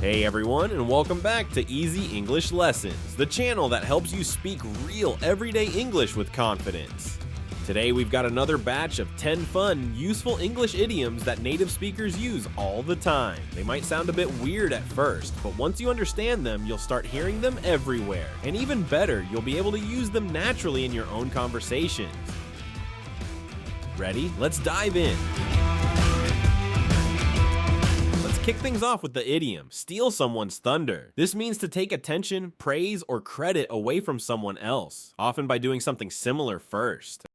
Hey everyone, and welcome back to Easy English Lessons, the channel that helps you speak real everyday English with confidence. Today we've got another batch of 10 fun, useful English idioms that native speakers use all the time. They might sound a bit weird at first, but once you understand them, you'll start hearing them everywhere. And even better, you'll be able to use them naturally in your own conversations. Ready? Let's dive in. Kick things off with the idiom, steal someone's thunder. This means to take attention, praise, or credit away from someone else, often by doing something similar first.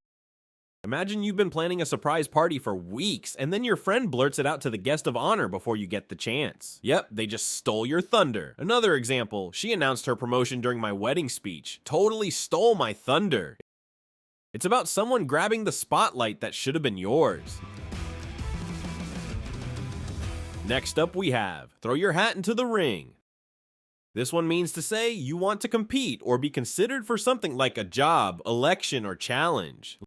Imagine you've been planning a surprise party for weeks, and then your friend blurts it out to the guest of honor before you get the chance. Yep, they just stole your thunder. Another example, she announced her promotion during my wedding speech. Totally stole my thunder. It's about someone grabbing the spotlight that should have been yours. Next up we have, throw your hat into the ring. This one means to say you want to compete or be considered for something like a job, election, or challenge.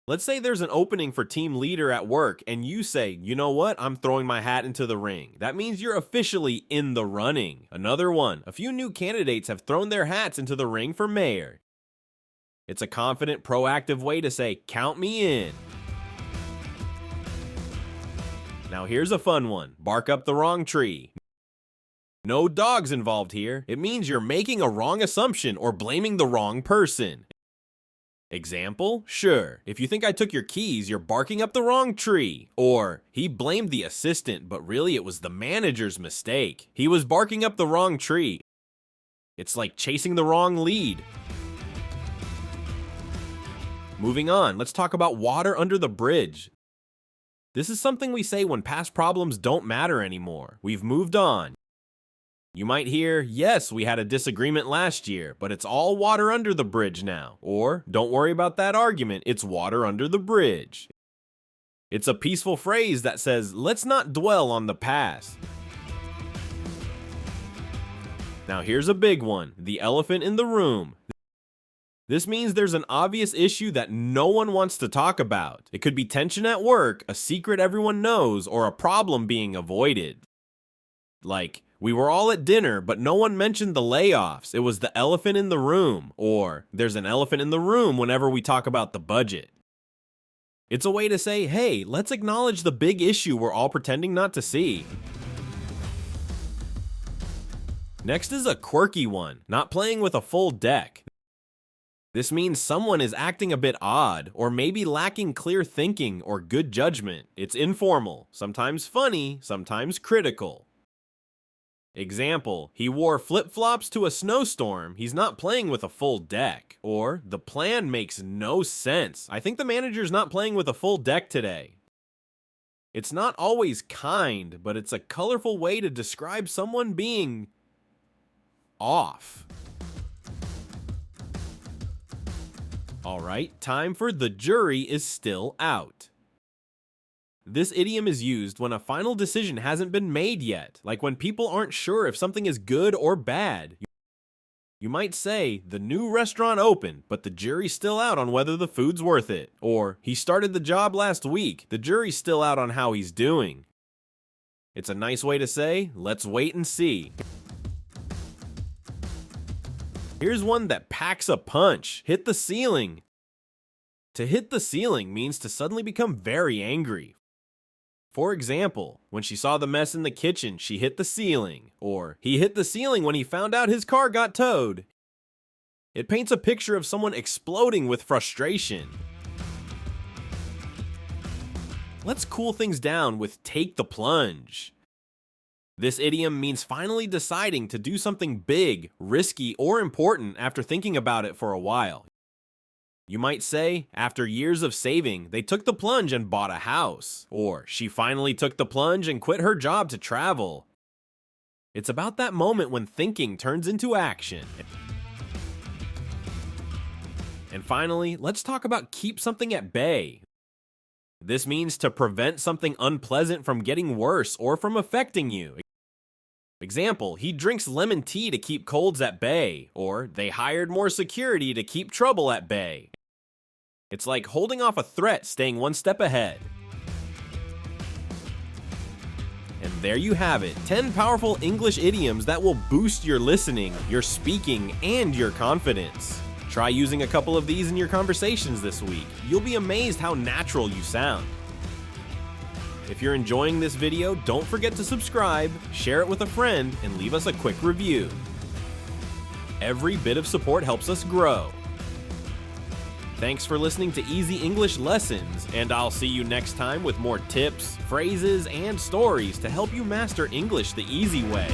Let's say there's an opening for team leader at work and you say, you know what, I'm throwing my hat into the ring. That means you're officially in the running. Another one, a few new candidates have thrown their hats into the ring for mayor. It's a confident, proactive way to say, count me in. Now here's a fun one, bark up the wrong tree. No dogs involved here. It means you're making a wrong assumption or blaming the wrong person. Example? Sure, if you think I took your keys, you're barking up the wrong tree. Or, he blamed the assistant, but really it was the manager's mistake. He was barking up the wrong tree. It's like chasing the wrong lead. Moving on, let's talk about water under the bridge. This is something we say when past problems don't matter anymore. We've moved on. You might hear, yes, we had a disagreement last year, but it's all water under the bridge now. Or, don't worry about that argument, it's water under the bridge. It's a peaceful phrase that says, let's not dwell on the past. Now here's a big one, the elephant in the room. This means there's an obvious issue that no one wants to talk about. It could be tension at work, a secret everyone knows, or a problem being avoided. Like, we were all at dinner, but no one mentioned the layoffs. It was the elephant in the room. Or, there's an elephant in the room whenever we talk about the budget. It's a way to say, hey, let's acknowledge the big issue we're all pretending not to see. Next is a quirky one, not playing with a full deck. This means someone is acting a bit odd, or maybe lacking clear thinking or good judgment. It's informal, sometimes funny, sometimes critical. Example, he wore flip-flops to a snowstorm. He's not playing with a full deck. Or, the plan makes no sense. I think the manager's not playing with a full deck today. It's not always kind, but it's a colorful way to describe someone being off. Alright, time for the jury is still out. This idiom is used when a final decision hasn't been made yet, like when people aren't sure if something is good or bad. You might say, the new restaurant opened, but the jury's still out on whether the food's worth it. Or, he started the job last week, the jury's still out on how he's doing. It's a nice way to say, let's wait and see. Here's one that packs a punch. Hit the ceiling. To hit the ceiling means to suddenly become very angry. For example, when she saw the mess in the kitchen, she hit the ceiling. Or, he hit the ceiling when he found out his car got towed. It paints a picture of someone exploding with frustration. Let's cool things down with take the plunge. This idiom means finally deciding to do something big, risky, or important after thinking about it for a while. You might say, after years of saving, they took the plunge and bought a house. Or, she finally took the plunge and quit her job to travel. It's about that moment when thinking turns into action. And finally, let's talk about keep something at bay. This means to prevent something unpleasant from getting worse or from affecting you. Example, he drinks lemon tea to keep colds at bay, or they hired more security to keep trouble at bay. It's like holding off a threat, staying one step ahead. And there you have it, 10 powerful English idioms that will boost your listening, your speaking, and your confidence. Try using a couple of these in your conversations this week. You'll be amazed how natural you sound. If you're enjoying this video, don't forget to subscribe, share it with a friend, and leave us a quick review. Every bit of support helps us grow. Thanks for listening to Easy English Lessons, and I'll see you next time with more tips, phrases, and stories to help you master English the easy way.